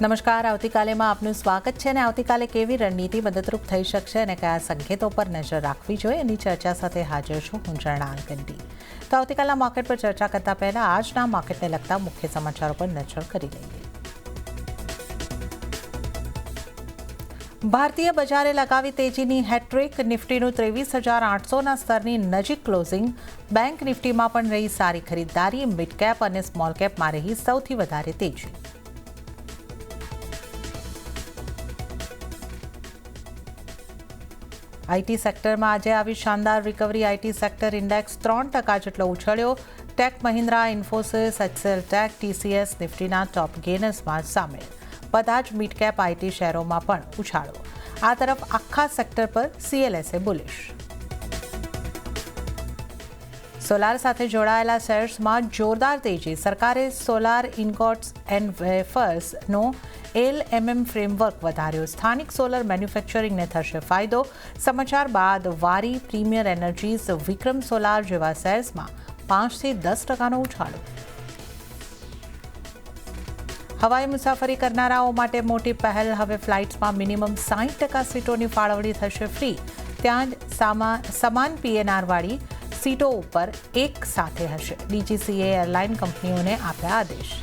નમસ્કાર, આવતીકાલેમાં આપનું સ્વાગત છે અને આવતીકાલે કેવી રણનીતિ મદદરૂપ થઈ શકશે અને કયા સંકેતો પર નજર રાખવી જોઈએ એની ચર્ચા સાથે હાજર છું હું જર્નાલ ગંડી. તો આવતીકાલના માર્કેટ પર ચર્ચા કરતા પહેલા આજના માર્કેટને લગતા મુખ્ય સમાચારો પર નજર કરી લઈએ. ભારતીય બજારે લગાવી તેજીની હેટ્રિક. નિફ્ટીનું 23,800ના સ્તરની નજીક ક્લોઝિંગ. બેંક નિફ્ટીમાં પણ રહી સારી ખરીદદારી. મિડ કેપ અને સ્મોલ કેપમાં રહી સૌથી વધારે તેજી. આઈટી સેક્ટરમાં આજે આવી શાનદાર રિકવરી. આઈટી સેક્ટર ઇન્ડેક્સ 3% જેટલો ઉછળ્યો. Tech Mahindra, Infosys, HCL Tech, TCS નિફ્ટીના ટોપ ગેનર્સમાં સામેલ. બધા જ મિડ કેપ આઈટી શેરોમાં પણ ઉછાળો. આ તરફ આખા સેક્ટર પર સીએલએસએ બુલિશ. સોલાર સાથે જોડાયેલા શેર્સમાં જોરદાર તેજી. સરકારે સોલાર ઇન્ગોટ્સ એન્ડ વેફર્સનો એલએમએમ ફ્રેમવર્ક વધાર્યો. સ્થાનિક સોલર મેન્યુફેક્ચરિંગને થશે ફાયદો. સમાચાર બાદ વારી, પ્રીમિયર એનર્જીઝ, વિક્રમ સોલાર જેવા શેર્સમાં 5થી 10%નો ઉછાળો. હવાઈ મુસાફરી કરનારાઓ માટે મોટી પહેલ. હવે ફ્લાઇટ્સમાં મિનિમમ 60% સીટોની ફાળવણી થશે ફ્રી. ત્યાં જ સમાન પીએનઆરવાળી સીટો ઉપર એક સાથે હશે. ડીજીસીએ એરલાઇન કંપનીઓને આપ્યા આદેશ.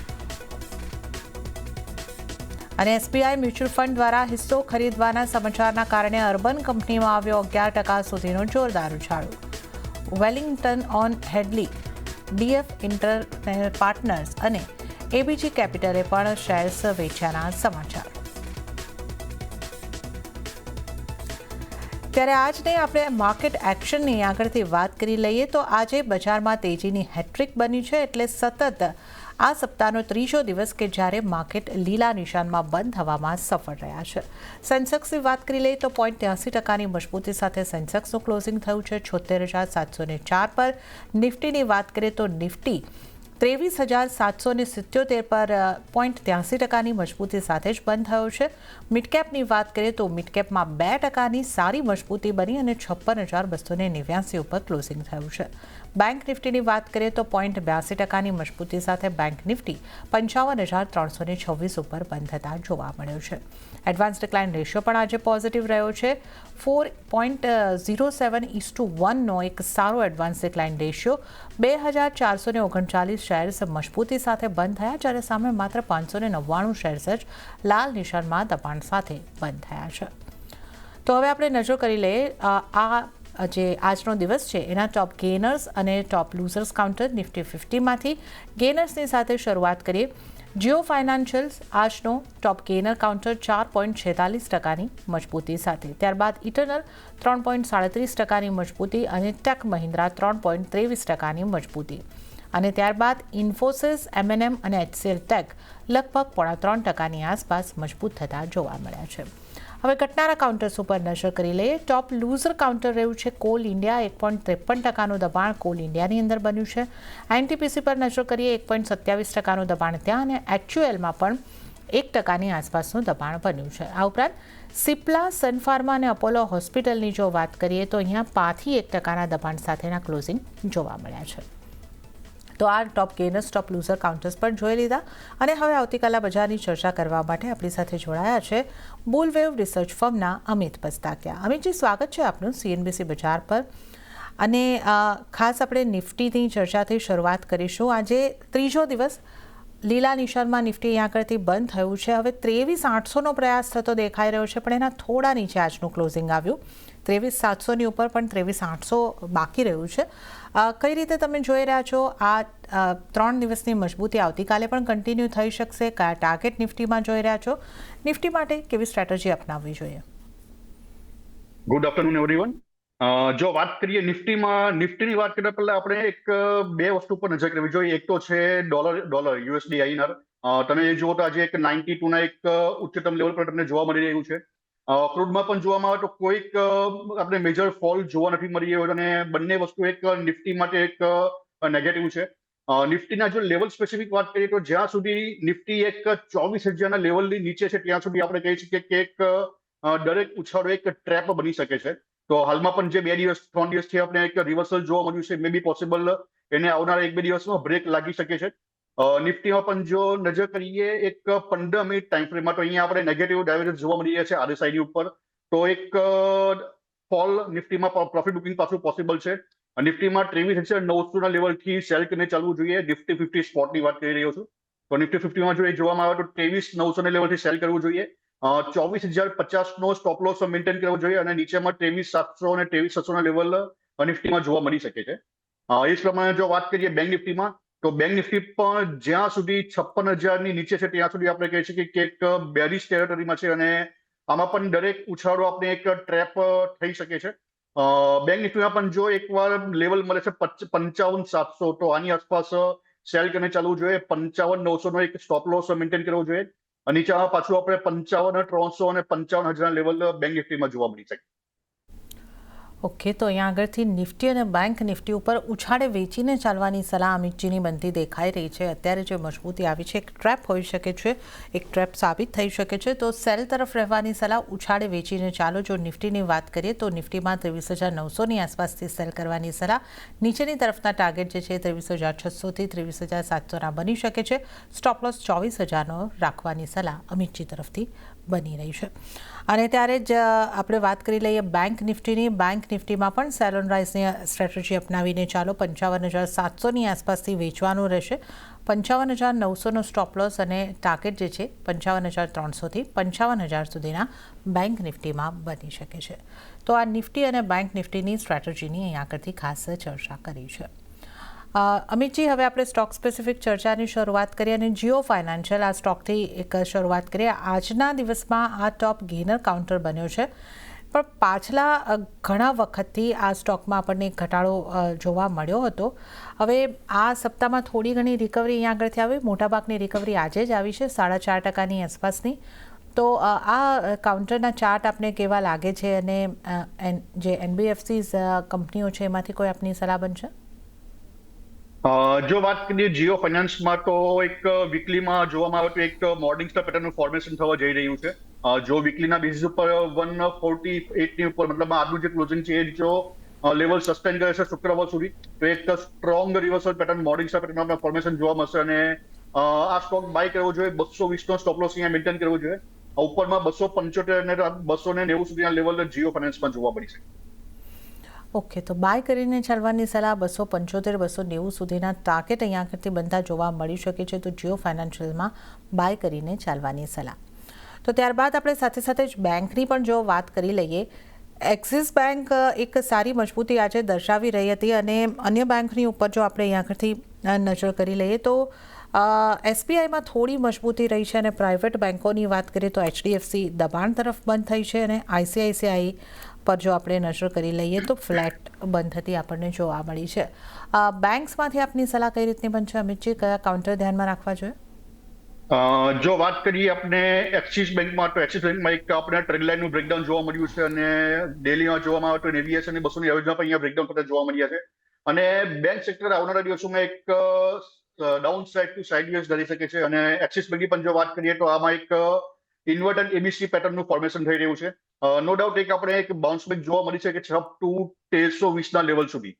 અને એસબીઆઈ મ્યુચ્યુઅલ ફંડ દ્વારા હિસ્સો ખરીદવાના સમાચારના કારણે અર્બન કંપનીમાં આવ્યો 11% સુધીનો જોરદાર ઉછાળો. વેલિંગ્ટન ઓન હેડલી, ડીએફ ઇન્ટર પાર્ટનર્સ અને એબીજી કેપિટલે પણ શેર્સ વેચ્યાના સમાચાર. ત્યારે આજને આપણે માર્કેટ એક્શનની આગળથી વાત કરી લઈએ તો આજે બજારમાં તેજીની હેટ્રિક બની છે. એટલે સતત આ સપ્તાહનો ત્રીજો દિવસ કે જ્યારે માર્કેટ લીલા નિશાનમાં બંધ થવામાં સફળ રહ્યા છે. સેન્સેક્સની વાત કરી લઈએ તો 0.83%ની મજબૂતી સાથે સેન્સેક્સનું ક્લોઝિંગ થયું છે 76,704 પર. નિફ્ટીની વાત કરીએ તો નિફ્ટી 23,777 પર 0.83%ની મજબૂતી સાથે જ બંધ થયો છે. મિડકેપની વાત કરીએ તો મિડકેપમાં 2%ની સારી મજબૂતી બની અને 56,289 ઉપર ક્લોઝિંગ થયું છે. બેંક નિફ્ટીની વાત કરીએ તો 0.82%ની મજબૂતી સાથે બેંક નિફ્ટી 55,326 ઉપર બંધ થતા જોવા મળ્યો છે. એડવાન્સ ડિક્લાઇન રેશિયો પણ આજે પોઝિટિવ રહ્યો છે. 4.07:1નો એક સારો એડવાન્સ ડિક્લાઇન રેશિયો. 2,439 શેર્સ મજબૂતી સાથે બંધ થયા જ્યારે સામે માત્ર 599 શેર્સ જ લાલ નિશાનમાં દબાણ સાથે બંધ થયા છે. તો હવે આપણે નજર કરી લઈએ આ જે આજનો દિવસ છે એના ટોપ ગેનર્સ અને ટોપ લૂઝર્સ કાઉન્ટર. નિફ્ટી 50માંથી ગેનર્સની સાથે શરૂઆત કરીએ. જીઓ ફાઇનાન્શિયલ્સ આજનો ટોપ ગેનર કાઉન્ટર 4.46%ની મજબૂતી સાથે. ત્યારબાદ ઇટરનલ 3.37%ની મજબૂતી અને ટેક મહિન્દ્રા 3.23%ની મજબૂતી. અને ત્યારબાદ ઇન્ફોસિસ, એમએનએમ અને એચસીએલ ટેક લગભગ 3.25%ની આસપાસ મજબૂત થતા જોવા મળ્યા છે. હવે ઘટનારા કાઉન્ટર્સ ઉપર નજર કરી લઈએ. ટોપ લૂઝર કાઉન્ટર રહ્યું છે કોલ ઇન્ડિયા. 1.53%નું દબાણ કોલ ઇન્ડિયાની અંદર બન્યું છે. એનટીપીસી પર નજર કરીએ 1.27%નું દબાણ ત્યાં અને એચયુએલમાં પણ 1%ની આસપાસનું દબાણ બન્યું છે. આ ઉપરાંત સિપ્લા, સનફાર્મા અને અપોલો હોસ્પિટલની જો વાત કરીએ તો અહીંયા 5થી 1%ના દબાણ સાથેના ક્લોઝિંગ જોવા મળ્યા છે. તો આ ટોપ ગેનર્સ, ટોપ લૂઝર કાઉન્ટર્સ પર જોઈ લીધા અને હવે આવતીકાલના બજારની ચર્ચા કરવા માટે આપણી સાથે જોડાયા છે બુલવેવ રિસર્ચ ફર્મના અમિત પસ્તાકિયા. અમિતજી, સ્વાગત છે આપનું સીએનબીસી બજાર પર. અને ખાસ આપણે નિફ્ટીની ચર્ચાથી શરૂઆત કરીશું. આજે ત્રીજો દિવસ લીલા નિશાનમાં નિફ્ટી અહીંયા આગળથી બંધ થયું છે. હવે 23,800નો પ્રયાસ થતો દેખાઈ રહ્યો છે પણ એના થોડા નીચે આજનું ક્લોઝિંગ આવ્યું. 23,700ની ઉપર પણ 23,800 બાકી રહ્યું છે. કઈ રીતે તમે જોઈ રહ્યા છો આ 3 દિવસની મજબૂતી આવતીકાલે પણ કન્ટિન્યુ થઈ શકશે? કયા ટાર્ગેટ નિફ્ટીમાં જોઈ રહ્યા છો? નિફ્ટી માટે કેવી સ્ટ્રેટેજી અપનાવવી જોઈએ? Good afternoon everyone. જો વાત કરીએ નિફ્ટીની વાત કરતા પહેલા આપણે બે વસ્તુ પર નજર કરવી જોઈએ. એક તો છે ડોલર યુએસડી આઈએનઆર. તમે જુઓ તો આજે 92ના ઉચ્ચતમ લેવલ પર તમને જોવા મળી રહ્યું છે. ક્રૂડમાં પણ જોવામાં આવે તો કોઈક આપણે મેજર ફોલ જોવા નથી મળી રહ્યો અને બંને વસ્તુ નિફ્ટી માટે નેગેટિવ છે. નિફ્ટીના જો લેવલ સ્પેસિફિક વાત કરીએ તો જ્યાં સુધી નિફ્ટી 24,000ના લેવલની નીચે છે ત્યાં સુધી આપણે કહી શકીએ કે દરેક ઉછાળો ટ્રેપ બની શકે છે. તો હાલમાં પણ જે 2-3 દિવસથી આપણે રિવર્સલ જોવા મળ્યું છે, મે બી પોસિબલ એને આવનારા 1-2 દિવસમાં બ્રેક લાગી શકે છે. નિફ્ટીમાં પણ જો નજર કરીએ એક 15 મિનિટ ટાઈમ ફ્રેમમાં તો અહીંયા આપણે નેગેટિવ ડાયવર્જન્સ જોવા મળી રહ્યા છે RSI ઉપર. તો એક ફોલ નિફ્ટીમાં પ્રોફિટ બુકિંગ પાછું પોસિબલ છે. નિફ્ટીમાં 23,900 લેવલથી સેલ કરીને ચાલવું જોઈએ. નિફ્ટી 50 સ્પોટની વાત કરી રહ્યો છું. તો નિફ્ટી 50માં જો એ જોવામાં આવે તો 23,900 લેવલથી સેલ કરવું જોઈએ. 24,050નો સ્ટોપ લોસ મેન્ટેન કરવો જોઈએ અને નીચેમાં 23,700 અને 23,600 લેવલ નિફ્ટીમાં જોવા મળી શકે છે. એ જ પ્રમાણે જો વાત કરીએ બેંક નિફ્ટીમાં, તો બેંક નિફ્ટી પણ જ્યાં સુધી 56,000ની નીચે છે ત્યાં સુધી આપણે કહી શકીએ કે એક બેરિશ ટેરિટરીમાં છે અને આમાં પણ દરેક ઉછાળો આપણે એક ટ્રેપ થઈ શકે છે. બેંક નિફ્ટીમાં પણ જો એકવાર લેવલ મળે છે 55,700 તો આની આસપાસ સેલ કરીને ચાલવું જોઈએ. 55,900નો એક સ્ટોપ લોસ મેન્ટેન કરવો જોઈએ. અને નીચેમાં પાછું આપણે 55,300 અને 55,000 લેવલ બેંક નિફ્ટીમાં જોવા મળી શકે. ઓકે, તો અહીંયા આગળથી નિફ્ટી અને બેંક નિફ્ટી ઉપર ઉછાળે વેચીને ચાલવાની સલાહ અમિતજીની બનતી દેખાઈ રહી છે. અત્યારે જે મજબૂતી આવી છે એક ટ્રેપ હોઈ શકે છે, એક ટ્રેપ સાબિત થઈ શકે છે. તો સેલ તરફ રહેવાની સલાહ, ઉછાળે વેચીને ચાલો. જો નિફ્ટીની વાત કરીએ તો નિફ્ટીમાં 23,900ની આસપાસથી સેલ કરવાની સલાહ. નીચેની તરફના ટાર્ગેટ જે છે 23,600થી 23,700ના બની શકે છે. સ્ટોપ લોસ 24,000નો રાખવાની સલાહ અમિતજી તરફથી બની રહી છે. અને ત્યારે જ આપણે વાત કરી લઈએ બેંક નિફ્ટીની. બેંક નિફ્ટીમાં પણ સેલ ઓન રાઇઝની સ્ટ્રેટેજી અપનાવીને ચાલો. 55,700ની આસપાસથી વેચવાનું રહેશે. 55,900નો સ્ટોપ લોસ અને ટાર્ગેટ જે છે 55,300થી 55,000 સુધીના બેંક નિફ્ટીમાં બની શકે છે. તો આ નિફ્ટી અને બેંક નિફ્ટીની સ્ટ્રેટેજીની અહીં આગળથી ખાસ ચર્ચા કરી છે. અમિતજી, હવે આપણે સ્ટોક સ્પેસિફિક ચર્ચાની શરૂઆત કરીએ અને જીઓ ફાઇનાન્શિયલ આ સ્ટોકથી એક શરૂઆત કરીએ. આજના દિવસમાં આ ટોપ ગેનર કાઉન્ટર બન્યો છે, પણ પાછલા ઘણા વખતથી આ સ્ટોકમાં આપણને એક ઘટાડો જોવા મળ્યો હતો. હવે આ સપ્તાહમાં થોડી ઘણી રિકવરી અહીંયા આગળથી આવી. મોટાભાગની રિકવરી આજે જ આવી છે, 4.5% આસપાસની. તો આ કાઉન્ટરના ચાર્ટ આપને કેવા લાગે છે અને જે NBFCs કંપનીઓ છે એમાંથી કોઈ આપની સલાહ બનશે? જો વાત કરીએ જીઓ ફાઇનાન્સમાં તો એક વીકલીમાં જોવામાં આવે તો એક મોર્નિંગ સ્ટાર પેટર્નનું ફોર્મેશન થવા જઈ રહ્યું છે. જો વીકલીના બેઝિસ ઉપર 148ની ઉપર મતલબ આજનું જે ક્લોઝિંગ છે એ જો લેવલ સસ્ટેન કરે છે શુક્રવાર સુધી તો એક strong reversal pattern morning star પેટર્નનું ફોર્મેશન જોવા મળશે અને આ સ્ટોક બાય કરવો જોઈએ. 220નો સ્ટોપ લોસ અહીંયા મેન્ટેન કરવો જોઈએ. ઉપરમાં 275 અને 290 સુધીના લેવલ જીઓ ફાઇનાન્સમાં જોવા મળી શકે. ઓકે, તો બાય કરીને ચાલવાની સલાહ. 275-290 સુધીના ટાર્ગેટ અહીંયા આગળથી બનતા જોવા મળી શકે છે. તો જીઓ ફાઇનાન્શિયલમાં બાય કરીને ચાલવાની સલાહ. તો ત્યારબાદ આપણે સાથે સાથે જ બેંકની પણ જો વાત કરી લઈએ. એક્સિસ બેંક એક સારી મજબૂતી આજે દર્શાવી રહી હતી અને અન્ય બેંકની ઉપર જો આપણે અહીંયા આગળથી નજર કરી લઈએ તો SBIમાં થોડી મજબૂતી રહી છે અને પ્રાઇવેટ બેંકોની વાત કરીએ તો HDFC દબાણ તરફ બંધ થઈ છે અને ICICI પર જો આપણે નજર કરી લઈએ તો ફ્લેટ બંધ થતી આપણને જોવા મળી છે. બેંક્સમાંથી આપની સલાહ કઈ રીતની બનશે અમિતજી? કયા કાઉન્ટર ધ્યાનમાં રાખવા જોઈએ? જો વાત કરીએ આપણે એક્સિસ બેંકમાં તો એક્સિસ બેંકમાં એક આપણે ટ્રેન્ડ લાઇનનું બ્રેકડાઉન જોવા મળ્યું છે અને ડેલીમાં જોવામાં આવે તો નેવીએસ અને 200ની એવરેજમાં પણ અહીંયા બ્રેકડાઉન થતા જોવા મળ્યા છે. અને બેંક સેક્ટર આવનારા દિવસોમાં એક ડાઉન સાઇડ ટુ સાઇડવેઝ કરી શકે છે અને એક્સિસ બેંકની પણ જો વાત કરીએ તો આમાં એક ઇન્વર્ટેડ ABC પેટર્નનું ફોર્મેશન થઈ રહ્યું છે. નો ડાઉટ એક આપણે એક બાઉન્સ બેક જોવા મળી છે કે અપ ટુ 1320ના લેવલ સુધી.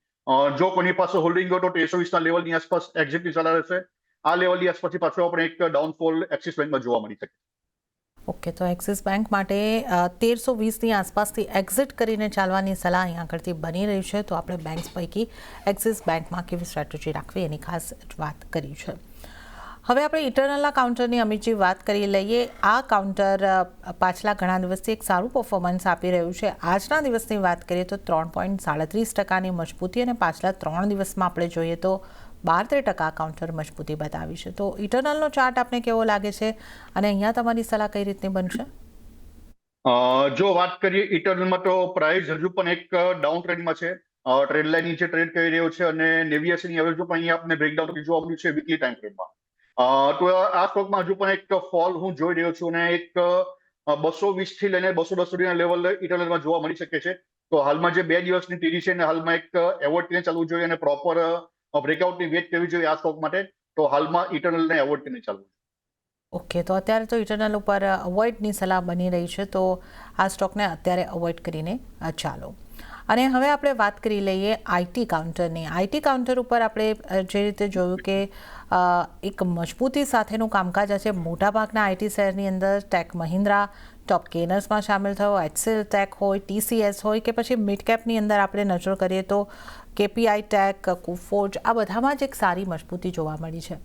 જો કોની પાસે હોલ્ડિંગ હોય તો 1320ના લેવલની આસપાસ એક્ઝિટની સલાહ રહેશે. આ લેવલની આસપાસથી પાછો આપણે એક ડાઉનફોલ એક્સિસ બેંકમાં જોવા મળી શકે. ઓકે, તો એક્સિસ બેંક માટે 1320ની આસપાસથી એક્ઝિટ કરીને ચાલવાની સલાહ અહીંયા આગળથી બની રહી છે. તો આપણે બેંક્સ પૈકી એક્સિસ બેંકમાં કેવી સ્ટ્રેટેજી રાખવી એની ખાસ વાત કરી છે. હવે આપણે ઇટરનલના કાઉન્ટરની અમિતજી વાત કરી લઈએ. આ કાઉન્ટર પાછલા ઘણા દિવસથી એક સારું પરફોર્મન્સ આપી રહ્યું છે. આજના દિવસની વાત કરીએ તો 3.37%ની મજબૂતી અને પાછલા 3 દિવસમાં આપણે જોઈએ તો 12% કાઉન્ટર મજબૂતી બતાવી છે. તો ઇટરનલનો ચાર્ટ આપને કેવો લાગે છે અને અહીંયા તમારી સલાહ કઈ રીતની બનશે? જો વાત કરીએ ઇટરનલમાં તો પ્રાઇસ હજુ પણ એક ડાઉન ટ્રેન્ડમાં છે. ટ્રેન્ડ લાઇન નીચે ટ્રેડ કરી રહ્યો છે અને નેવીએસની એવરેજ પણ અહીંયા આપણે બ્રેકડાઉન જોવા મળ્યું છે વીકલી ટાઈમ ફ્રેમમાં. તો આ સ્ટોકમાં હજુ પણ એક ફોલ હું જોઈ રહ્યો છું અને એક 220 થી લઈને 210 સુધીના લેવલ ઇટરનલમાં જોવા મળી શકે છે. તો હાલમાં જે 2 દિવસની ટીડી છે ને હાલમાં એક એવોર્ડ કરીને ચાલવું જોઈએ અને પ્રોપર બ્રેકઆઉટની વેટ કરવી જોઈએ આ સ્ટોક માટે. તો હાલમાં ઇટરનલને એવોર્ડ કરીને ચાલવું. ઓકે, તો અત્યારે તો ઇટરનલ ઉપર અવોઇડની સલાહ બની રહી છે. તો આ સ્ટોકને અત્યારે અવોઇડ કરીને ચાલો. અને હવે આપણે વાત કરી લઈએ આઈટી કાઉન્ટરની. આઈટી કાઉન્ટર ઉપર આપણે જે રીતે જોયું કે એક મજબૂતી સાથેનું કામકાજ છે. મોટાભાગના આઈટી શેરની અંદર ટેક મહિન્દ્રા ટોપ ગેનર્સમાં સામેલ થયો, એચસીએલ ટેક હોય, ટીસીએસ હોય કે પછી મિડ કેપની અંદર આપણે નજર કરીએ તો કેપીઆઈ ટેક, કુફોર્જ, આ બધામાં જ એક સારી મજબૂતી જોવા મળી છે.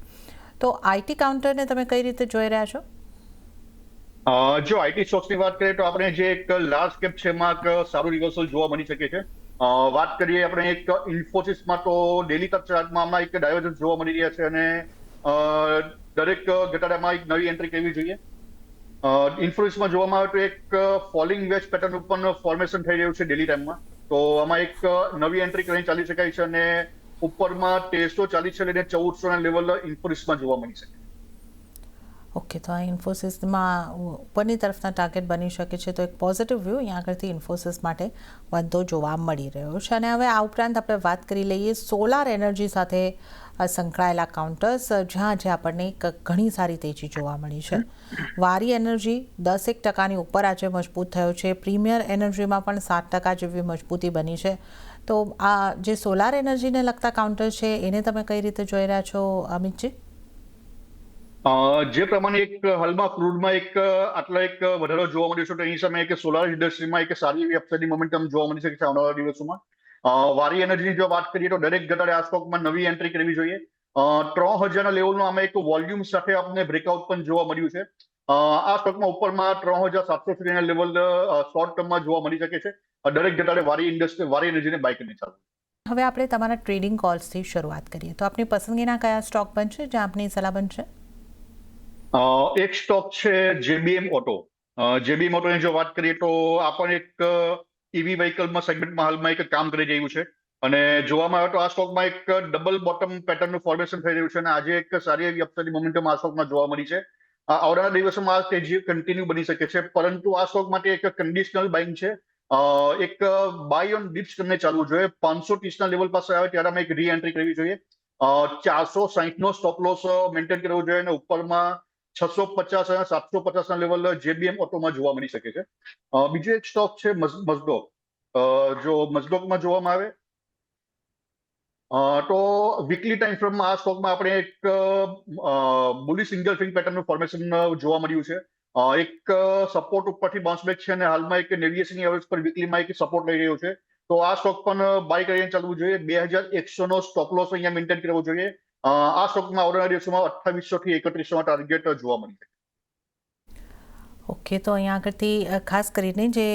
તો આઈટી કાઉન્ટરને તમે કઈ રીતે જોઈ રહ્યા છો? જો આઈટી સ્ટોક્સની વાત કરીએ તો આપણે જે એક લાર્જ કેપ છે એમાં સારું રિવર્સલ જોવા મળી શકે છે. વાત કરીએ આપણે એક ઇન્ફોસિસમાં તો ડેલી ચાર્ટમાં હમણાં એક ડાયવર્જન્સ જોવા મળી રહ્યા છે અને દરેક ઘટાડામાં એક નવી એન્ટ્રી કરવી જોઈએ. ઇન્ફોસિસમાં જોવામાં આવે તો એક ફોલિંગ વેજ પેટર્ન ઉપર ફોર્મેશન થઈ રહ્યું છે ડેલી ટાઈમમાં. તો આમાં એક નવી એન્ટ્રી કરીને ચાલી શકાય છે અને ઉપરમાં 1340 લઈને 1400 લેવલ ઇન્ફોસિસમાં જોવા મળી શકે. ઓકે, તો આ ઇન્ફોસિસમાં ઉપરની તરફના ટાર્ગેટ બની શકે છે. તો એક પોઝિટિવ વ્યૂ અહીંયા આગળથી ઇન્ફોસિસ માટે બનતો જોવા મળી રહ્યો છે. અને હવે આ ઉપરાંત આપણે વાત કરી લઈએ સોલાર એનર્જી સાથે સંકળાયેલા કાઉન્ટર્સ, જ્યાં જે આપણને ઘણી સારી તેજી જોવા મળી છે. વારી એનર્જી 10% ઉપર આજે મજબૂત થયો છે. પ્રીમિયર એનર્જીમાં પણ 7% જેવી મજબૂતી બની છે. તો આ જે સોલાર એનર્જીને લગતા કાઉન્ટર છે એને તમે કઈ રીતે જોઈ રહ્યા છો અમિતજી? જે પ્રમાણે એક હાલમાં ક્રૂડમાં એક આટલો એક વધારો જોવા મળ્યો છે તો એની સામે એક સોલાર ઇન્ડસ્ટ્રીમાં એક સારી એવી અપસાઇડની મોમેન્ટમ જોવા મળી શકે છે આવનારા દિવસોમાં. વારી એનર્જીની જો વાત કરીએ તો દરેક ઘટાડે આ સ્ટોકમાં નવી એન્ટ્રી કરવી જોઈએ. 3000ના લેવલનું આમાં એક વોલ્યુમ સાથે આપણને બ્રેકઆઉટ પણ જોવા મળ્યું છે. આ સ્ટોકમાં ઉપરમાં 3700 સુધીના લેવલ શોર્ટ ટર્મમાં જોવા મળી શકે છે. દરેક ઘટાડે વારી એનર્જીને બાય કરીને ચાલવું. હવે આપણે તમારા ટ્રેડિંગ કોલ્સથી શરૂઆત કરીએ તો આપની પસંદગીના કયા સ્ટોક બનશે, જ્યાં આપની સલાહ બનશે? એક સ્ટોક છે જેબીએમ ઓટો. જેબીએમ ઓટોની જો વાત કરીએ તો આ પણ એક ઈવી વ્હીકલમાં સેગમેન્ટમાં હાલમાં એક કામ કરી રહ્યું છે અને જોવામાં આવે તો આ સ્ટોકમાં એક ડબલ બોટમ પેટર્નનું ફોર્મેશન થઈ રહ્યું છે અને આજે એક સારી એવી અપસાઇડની મોમેન્ટમ આ સ્ટોકમાં જોવા મળી છે. આવનારા દિવસોમાં આ તેજી કન્ટિન્યુ બની શકે છે, પરંતુ આ સ્ટોક માટે એક કન્ડિશનલ બાઇંગ છે. એક બાય ઓન ડિપ્સ તમને ચાલવું જોઈએ. 530ના લેવલ પાસે આવે ત્યારે અમે એક રી એન્ટ્રી કરવી જોઈએ. 460નો સ્ટોપ લોસ મેન્ટેન કરવો જોઈએ અને ઉપરમાં 650 અને 750ના લેવલ જેબીએમ ઓટોમાં જોવા મળી શકે છે. બીજો એક સ્ટોક છે મઝડોક. જો મઝડોકમાં જોવામાં આવે તો વીકલી ટાઈમ ફ્રેમમાં આ સ્ટોકમાં આપણે એક બુલી સિંગલ ફિંગ પેટર્નનું ફોર્મેશન જોવા મળ્યું છે. એક સપોર્ટ ઉપરથી બાઉન્સ બેક છે અને હાલમાં એક નેવિએશનની એવરેજ પર વીકલીમાં એક સપોર્ટ લઈ રહ્યો છે. તો આ સ્ટોક પણ બાય કરીને ચાલવું જોઈએ. 2100નો સ્ટોપ લોસ અહીંયા મેન્ટેન કરવો જોઈએ. આ સ્ટોકમાં આવનારા દિવસોમાં 2800 થી 3100 ટાર્ગેટ જોવા મળી શકે. ઓકે, તો અહીંયા આગળથી ખાસ કરીને જે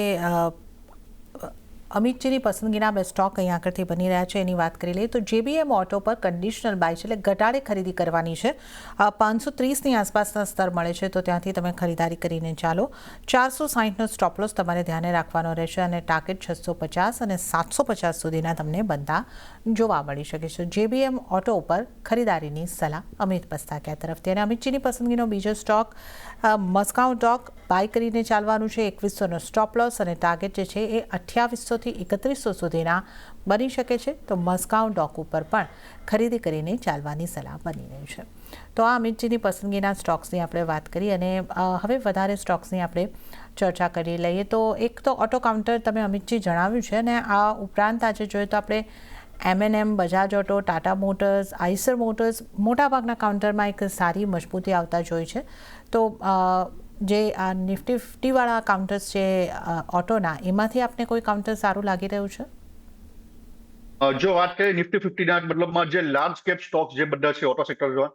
અમિતજીની પસંદગીના બે સ્ટોક અહીંયા આગળથી બની રહ્યા છે એની વાત કરી લઈએ તો જેબીએમ ઓટો પર કન્ડિશનલ બાય છે, એટલે ઘટાડે ખરીદી કરવાની છે. 530ની આસપાસના સ્તર મળે છે તો ત્યાંથી તમે ખરીદારી કરીને ચાલો. 460નો સ્ટોપ લોસ તમારે ધ્યાને રાખવાનો રહેશે અને ટાર્ગેટ 650 અને 750 સુધીના તમને બનતા જોવા મળી શકે છે. જેબીએમ ઓટો ઉપર ખરીદારીની સલાહ અમિત પસ્તાકિયા તરફથી. અને અમિતજીની પસંદગીનો બીજો સ્ટોક મસ્કાઉ ડોક બાય કરીને ચાલવાનું છે. 2100નો સ્ટોપ લોસ અને ટાર્ગેટ જે છે એ 2800 થી 3100 સુધીના બની શકે છે. તો મસ્કાઉ ડોક ઉપર પણ ખરીદી કરીને ચાલવાની સલાહ બની રહી છે. તો આ અમિતજીની પસંદગીના સ્ટોક્સની આપણે વાત કરી અને હવે વધારે સ્ટોક્સની આપણે ચર્ચા કરી લઈએ. તો એક તો ઓટો કાઉન્ટર તમે અમિતજી જણાવ્યું છે અને આ ઉપરાંત આજે જોઈએ તો આપણે M&M, Bajaj auto, Tata motors, Eicher motors મોટાભાગના કાઉન્ટરમાં એક સારી મજબૂતી આવતા જોઈ છે. તો જે આ નિફ્ટી 50વાળા કાઉન્ટર્સ છે ઓટોના, એમાંથી આપને કોઈ કાઉન્ટર સારું લાગી રહ્યું છે? જો વાત કરીએ નિફ્ટી 50ના મતલબમાં જે લાર્જ કેપ સ્ટોક્સ જે બધા છે ઓટો સેક્ટરમાં,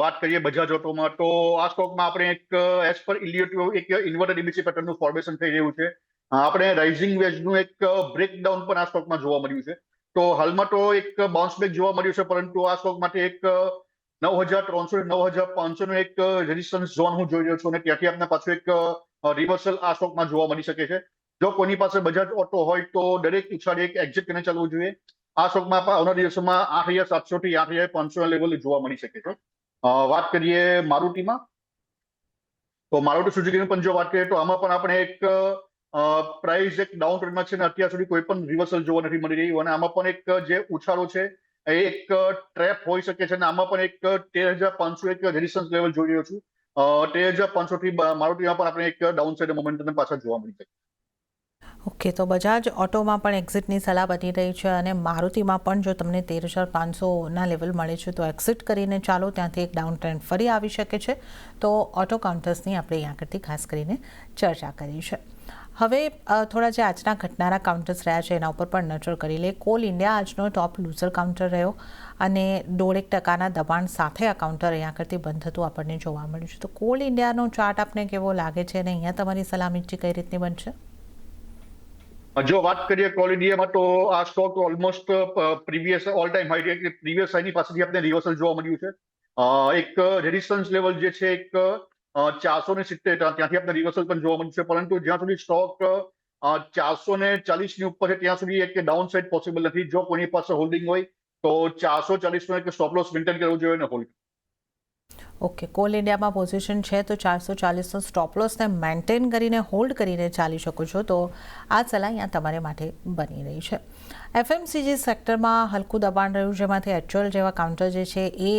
વાત કરીએ બજાજ ઓટોમાં તો આ સ્ટોકમાં આપણે એક એઝ પર ઇલિયોટિવ એક ઇન્વર્ટેડ ઈબીસી પેટર્નનું ફોર્મેશન થઈ રહ્યું છે. આપણે રાઇઝિંગ વેજનું એક બ્રેકડાઉન પણ આ સ્ટોકમાં જોવા મળ્યું છે. તો હાલમાં તો એક બાઉન્સ બેક જોવા મળ્યું છે, પરંતુ આ સ્ટોક માટે એક 9300 9500 નો એક રેઝિસ્ટન્સ ઝોન હું જોઈ રહ્યો છું અને ત્યાંથી આપણે પાછું એક રિવર્સલ આ સ્ટોકમાં જોવા મળી શકે છે. જો કોઈની પાસે બજાજ ઓટો હોય તો દરેક ઉછાળે એક એક્ઝિટ કરીને ચાલવું જોઈએ. આ સ્ટોકમાં પણ આવનારા દિવસોમાં 8700 થી 8500 લેવલ જોવા મળી શકે છે. વાત કરીએ મારુતિમાં, તો મારુતિ સુઝુકીની પણ જો વાત કરીએ તો આમાં પણ આપણે એક પ્રાઇસ એક ડાઉન ટ્રેન્ડમાં છે અને અત્યાર સુધી કોઈ પણ રિવર્સલ જોવા નથી મળી રહ્યું અને આમાં પણ એક જે ઉછાળો છે એ એક ટ્રેપ હોઈ શકે છે અને આમાં પણ એક 13500 એક રેઝિસ્ટન્સ લેવલ જોઈ રહ્યો છું. 13500 થી મારુતિમાં પણ આપણે એક ડાઉન સાઇડ મોમેન્ટમ પાછા જોવા મળી શકે. ઓકે, તો બજાજ ઓટોમાં પણ એક્ઝિટની સલાહ બની રહી છે અને મારુતિમાં પણ જો તમને 13,500ના લેવલ મળે છે તો એક્ઝિટ કરીને ચાલો, ત્યાંથી એક ડાઉન ટ્રેન્ડ ફરી આવી શકે છે. તો ઓટો કાઉન્ટર્સની આપણે અહીંયા કરતી ખાસ કરીને ચર્ચા કરી છે. હવે થોડા જે આજના ઘટનારા કાઉન્ટર્સ રહ્યા છે એના ઉપર પણ નજર કરી લે. કોલ ઇન્ડિયા આજનો ટોપ લૂઝર કાઉન્ટર રહ્યો અને 1.5% દબાણ સાથે આ કાઉન્ટર અહીંયા કરતી બંધ થતું આપણને જોવા મળ્યું છે. તો કોલ ઇન્ડિયાનો ચાર્ટ આપને કેવો લાગે છે અને અહીંયા તમારી સલામતી કઈ રીતની બનશે? જો વાત કરીએ કોલ ઇન્ડિયામાં, તો આ stock almost previous all time high, એટલે પ્રીવિયસ હાઈની પાસેથી આપણે રિવર્સલ જોવા મળ્યું છે. એક રેઝિસ્ટન્સ લેવલ જે છે એક 470, ત્યાંથી આપણે રિવર્સલ પણ જોવા મળ્યું છે. પરંતુ જ્યાં સુધી સ્ટોક 440ની ઉપર છે ત્યાં સુધી એક ડાઉન સાઇડ પોસિબલ નથી. જો કોઈની પાસે હોલ્ડિંગ હોય તો 440નો એક સ્ટોપ લોસ મેન્ટેન કરવો જોઈએ ને હોલ્ડ. ઓકે, કોલ ઇન્ડિયામાં પોઝિશન છે તો 440નો સ્ટોપ લોસને મેન્ટેન કરીને હોલ્ડ કરીને ચાલી શકો છો. તો આ સલાહ અહીંયા તમારે માટે બની રહી છે. એફએમસીજી સેક્ટરમાં હલકું દબાણ રહ્યું, જેમાંથી એચયુએલ જેવા કાઉન્ટર જે છે એ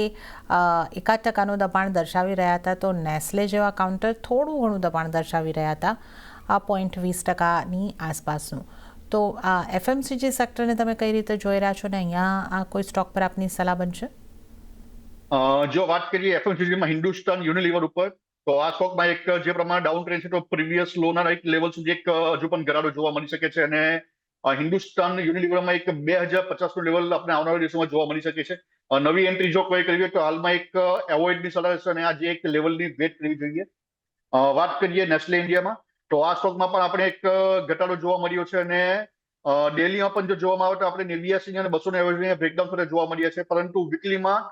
1% દબાણ દર્શાવી રહ્યા હતા. તો નેસ્લે જેવા કાઉન્ટર થોડું ઘણું દબાણ દર્શાવી રહ્યા હતા, 0.20%ની આસપાસનું. તો આ એફએમસીજી સેક્ટરને તમે કઈ રીતે જોઈ રહ્યા છો ને અહીંયા આ કોઈ સ્ટોક પર આપની સલાહ બનશે? જો વાત કરીએ એફએમસીજીમાં હિન્દુસ્તાન યુનિલિવર ઉપર, તો આ સ્ટોકમાં એક જે પ્રમાણે ડાઉન ટ્રેન્ડ છે તો પ્રીવિયસ લોના એક લેવલ સુધી એક હજુ પણ ઘટાડો જોવા મળી શકે છે. અને હિન્દુસ્તાન યુનિલિવરમાં એક 2050નું લેવલ આપણે આવનારા દિવસોમાં જોવા મળી શકે છે. નવી એન્ટ્રી જો કોઈ કરવી હોય તો હાલમાં એક એવોઇડની સલાહ છે અને આજે એક લેવલની વેટ કરવી જોઈએ. વાત કરીએ નેસ્લે ઇન્ડિયામાં, તો આ સ્ટોકમાં પણ આપણે એક ઘટાડો જોવા મળ્યો છે અને ડેલીમાં પણ જો જોવામાં આવે તો આપણે 89 અને 200 એવરેજને બ્રેકડાઉન સાથે જોવા મળ્યા છે. પરંતુ વીકલીમાં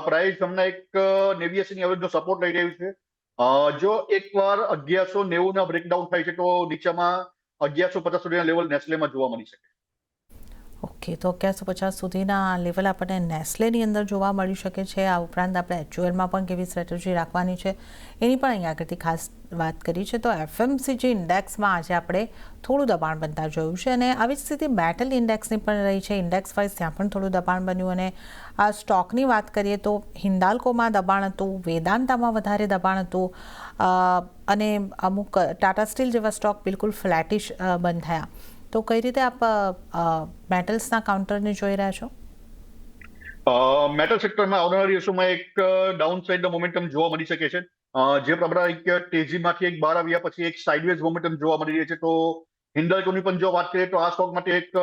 પ્રાઇસ હમણાં એક 89ની એવરેજનો સપોર્ટ લઈ રહ્યું છે. જો એકવાર 1190ના બ્રેકડાઉન થાય છે તો નીચામાં 1150 સુધીના લેવલ નેસ્લેમાં જોવા મળી શકે. ઓકે, તો 1150 સુધીના લેવલ આપણને નેસ્લેની અંદર જોવા મળી શકે છે. આ ઉપરાંત આપણે એચયુએલમાં પણ કેવી સ્ટ્રેટેજી રાખવાની છે એની પણ અહીંયા આગળથી ખાસ વાત કરી છે. તો એફએમસીજી ઇન્ડેક્સમાં આજે આપણે થોડું દબાણ બનતા જોયું છે અને આવી જ સ્થિતિ મેટલ ઇન્ડેક્સની પણ રહી છે. ઇન્ડેક્સ વાઇઝ ત્યાં પણ થોડું દબાણ બન્યું અને આ સ્ટોકની વાત કરીએ તો હિન્દાલ્કોમાં દબાણ હતું, વેદાંતામાં વધારે દબાણ હતું અને અમુક ટાટા સ્ટીલ જેવા સ્ટોક બિલકુલ ફ્લેટિશ બંધ થયા. તો કઈ રીતે આપ મેટલ્સના કાઉન્ટરને જોઈ રહ્યા છો? મેટલ સેક્ટરમાં આવનારા દિવસોમાં એક ડાઉન સાઇડનો મોમેન્ટમ જોવા મળી શકે છે. જે પ્રમાણે એક તેજીમાંથી એક બહાર આવ્યા પછી એક સાઇડવેઝ મોમેન્ટમ જોવા મળી રહી છે. તો હિન્દાલ્કોની પણ જો વાત કરીએ તો આ સ્ટોક માટે એક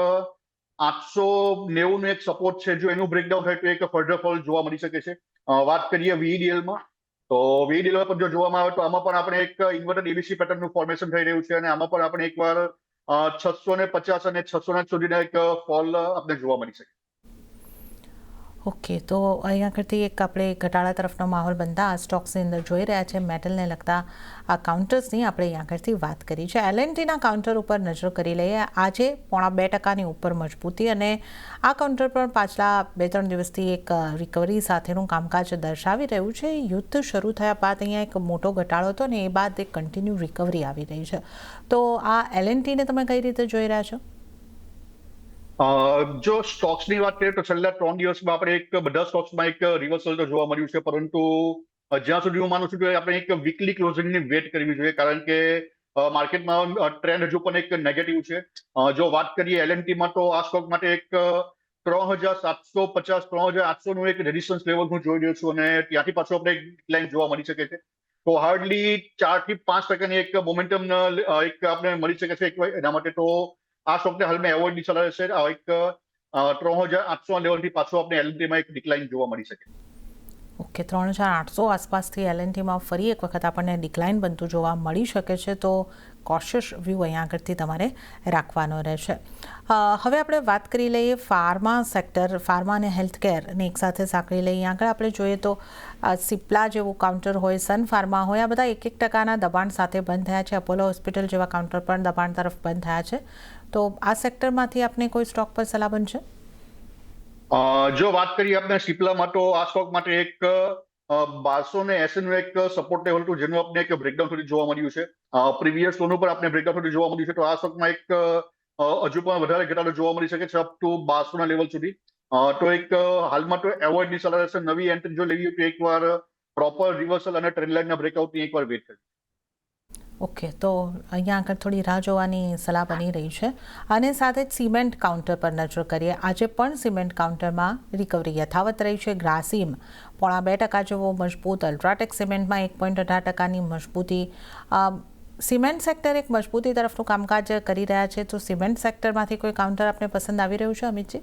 890નું એક સપોર્ટ છે. જો એનું બ્રેકડાઉન થાય તો એક ફર્ધર ફોલ જોવા મળી શકે છે. વાત કરીએ વીઈડીએલમાં, તો વીઈડીએલ પર જો જોવામાં આવે તો આમાં પણ આપણે એક ઇન્વર્ટેડ એબીસી પેટર્નનું ફોર્મેશન થઈ રહ્યું છે અને આમાં પણ આપણે એકવાર 650 અને 660 સુધીના એક ફોલ આપણે જોવા મળી શકે. ઓકે, તો અહીંયા કરતી એક આપણે ઘટાડા તરફનો માહોલ બનતા આ સ્ટોક્સની અંદર જોઈ રહ્યા છે. મેટલને લગતા આ કાઉન્ટર્સની આપણે અહીંયા કરતી વાત કરી છે. એલએનટીના કાઉન્ટર ઉપર નજર કરી લઈએ. આજે 0.25%ની ઉપર મજબૂતી અને આ કાઉન્ટર પર પાછલા 2-3 દિવસથી એક રિકવરી સાથેનું કામકાજ દર્શાવી રહ્યું છે. યુદ્ધ શરૂ થયા બાદ અહીંયા એક મોટો ઘટાડો હતો અને એ બાદ એક કન્ટિન્યુ રિકવરી આવી રહી છે. તો આ એલએનટીને તમે કઈ રીતે જોઈ રહ્યા છો? જો સ્ટોક્સની વાત કરીએ તો છેલ્લા 3 દિવસમાં આપણે એક બધા સ્ટોક્સમાં એક રિવર્સલ તો જોવા મળ્યું છે. પરંતુ જ્યાં સુધી હું માનું છું કે આપણે એક વીકલી ક્લોઝિંગની વેટ કરવી જોઈએ, કારણ કે માર્કેટમાં ટ્રેન્ડ હજુ પણ એક નેગેટિવ છે. જો વાત કરીએ એલએનટીમાં, તો આ સ્ટોક માટે એક 3750 3800નું એક રેઝિસ્ટન્સ લેવલ હું જોઈ રહ્યો છું અને ત્યાંથી પાછું આપણે એક ડિક્લાઇન જોવા મળી શકે છે. તો હાર્ડલી 4-5% એક મોમેન્ટમ એક આપણે મળી શકે છે એના માટે. તો આ સ્ટોકને હાલમાં એવોર્ડની સલાહ છે. એક 3800 લેવલથી પાછું આપણે એલએનટીમાં એક ડિક્લાઇન જોવા મળી શકે. ઓકે, 3800 આસપાસથી એલએનટીમાં ફરી એક વખત આપણને ડિક્લાઇન બનતું જોવા મળી શકે છે. તો કોશિયસ વ્યૂ અહીંયા આગળથી તમારે રાખવાનો રહેશે. હવે આપણે વાત કરી લઈએ ફાર્મા સેક્ટર, ફાર્મા અને હેલ્થકેરને એકસાથે સાંકળી લઈએ. આગળ આપણે જોઈએ તો સિપ્લા જેવું કાઉન્ટર હોય, સન ફાર્મા હોય, આ બધા 1% દબાણ સાથે બંધ થયા છે. અપોલો હોસ્પિટલ જેવા કાઉન્ટર પણ દબાણ તરફ બંધ થયા છે. તો આ સેક્ટરમાંથી આપને કોઈ સ્ટોક પર સલાહ બનશે? જો વાત કરીએ આપણે સિપ્લામાં, તો આ સ્ટોક માટે એક 1280નું એક સપોર્ટ લેવલ હતું, જેનું આપણે એક બ્રેકડાઉન સુધી જોવા મળ્યું છે. પ્રીવિયસ લોન ઉપર આપણે બ્રેકડાઉન સુધી જોવા મળ્યું છે. તો આ સ્ટોકમાં એક હજુ પણ વધારે ઘટાડો જોવા મળી શકે છે અપ ટુ 1200ના લેવલ સુધી. તો એક હાલમાં તો એવોર્ડની સલાહ રહેશે. નવી એન્ટ્રી જો લેવી હોય તો એકવાર પ્રોપર રિવર્સલ અને ટ્રેન્ડ લાઇનના બ્રેકઆઉટની એકવાર વેટ કરવી. ઓકે, તો અહીંયા આગળ થોડી રાહ જોવાની સલાહ બની રહી છે. અને સાથે જ સિમેન્ટ કાઉન્ટર પર નજર કરીએ. આજે પણ સિમેન્ટ કાઉન્ટરમાં રિકવરી યથાવત રહી છે. ગ્રાસીમ 0.2% જેવો મજબૂત, અલ્ટ્રાટેક સિમેન્ટમાં 1.18%ની મજબૂતી. સિમેન્ટ સેક્ટર એક મજબૂતી તરફનું કામકાજ કરી રહ્યા છે. તો સિમેન્ટ સેક્ટરમાંથી કોઈ કાઉન્ટર આપને પસંદ આવી રહ્યું છે અમિતજી?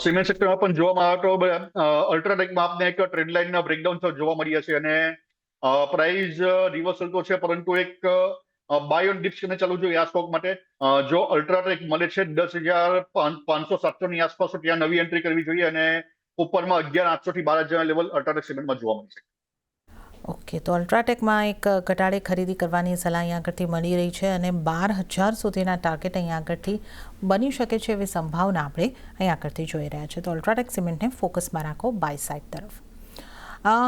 સિમેન્ટ સેક્ટરમાં પણ જોવામાં આવે તો અલ્ટ્રાટેકમાં આપને એક ટ્રેન્ડ લાઇનના બ્રેકડાઉન જોવા મળ્યા છે અને પ્રાઇસ રિવર્સલ તો છે, પરંતુ એક બાય ઓન ડિપ્સ ચાલુ જોઈએ આ સ્ટોક માટે. જો અલ્ટ્રાટેક મળે છે 10,500-700 ની આસપાસ, ત્યાં નવી એન્ટ્રી કરવી જોઈએ અને ઉપરમાં 11,800 થી 12,000 લેવલ અલ્ટ્રાટેક સિમેન્ટમાં જોવા મળશે. ઓકે, તો અલ્ટ્રાટેકમાં એક ઘટાડે ખરીદી કરવાની સલાહ અહીંયા આગળથી મળી રહી છે અને 12,000 સુધીના ટાર્ગેટ અહીંયા આગળથી બની શકે છે એવી સંભાવના આપણે અહીંયા આગળથી જોઈ રહ્યા છીએ. તો અલ્ટ્રાટેક સિમેન્ટને ફોકસમાં રાખો બાય સાઇડ તરફ.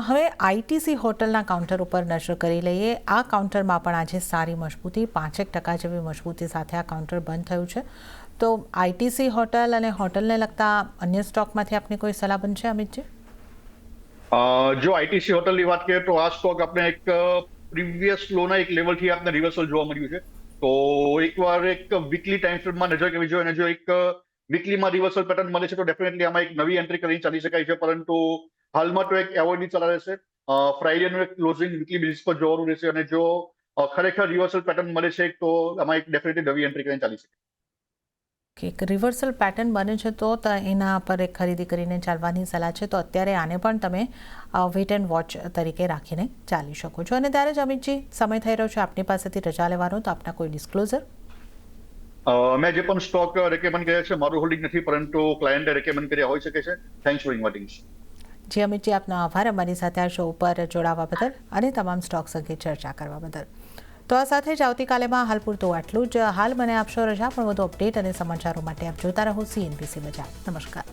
હવે આઈટીસી હોટલના કાઉન્ટર ઉપર નજર કરી લઈએ. આ કાઉન્ટરમાં પણ આજે સારી મજબૂતી, 5% જેવી મજબૂતી સાથે આ કાઉન્ટર બંધ થયું છે. તો આઈટીસી હોટલ અને હોટલને લગતા અન્ય સ્ટોકમાંથી આપની કોઈ સલાહ બનશે અમિતજી? જો આઈટીસી હોટલની વાત કરીએ તો આ સ્ટોક આપણે એક પ્રીવિયસ લોના એક લેવલથી આપણે રિવર્સલ જોવા મળ્યું છે. તો એકવાર એક વીકલી ટાઈમ ફ્રેમમાં નજર કરવી જોઈએ અને જો એક વીકલીમાં રિવર્સલ પેટર્ન મળે છે તો ડેફિનેટલી આમાં એક નવી એન્ટ્રી કરીને ચાલી શકાય છે, પરંતુ હાલમાં તો એક એવોર્ડની ચાલે રહેશે. ફ્રાઈડેનું એક ક્લોઝિંગ વીકલી બેઝિસ પર જોવાનું રહેશે અને જો ખરેખર રિવર્સલ પેટર્ન મળે છે તો આમાં એક ડેફિનેટલી નવી એન્ટ્રી કરીને ચાલી શકે. એક રિવર્સલ પેટર્ન બને છે તો એના પર એક ખરીદી કરીને ચાલવાની સલાહ છે. તો અત્યારે આને પણ તમે વેટ એન્ડ વોચ તરીકે રાખીને ચાલી શકો છો. અને ત્યારે જ અમિતજી, સમય થઈ રહ્યો છે આપની પાસેથી રજા લેવાનો, તો આપના કોઈ ડિસ્ક્લોઝર? મેં જે પણ સ્ટોક રેકમેન્ડ કર્યા છે મારું હોલ્ડિંગ નથી, પરંતુ ક્લાયન્ટે રેકમેન્ડ કર્યા હોઈ શકે છે. Thanks for inviting. જી અમિતજી, આપનો આભાર અમારી સાથે આ શો ઉપર જોડાવા બદલ અને તમામ સ્ટોક્સ અંગે ચર્ચા કરવા બદલ. તો આ સાથે જ આવતીકાલેમાં હાલ પૂરતું આટલું જ. હાલ મને આપશો રજા, પણ વધુ અપડેટ અને સમાચારો માટે આપ જોતા રહો CNBC બજાર. નમસ્કાર.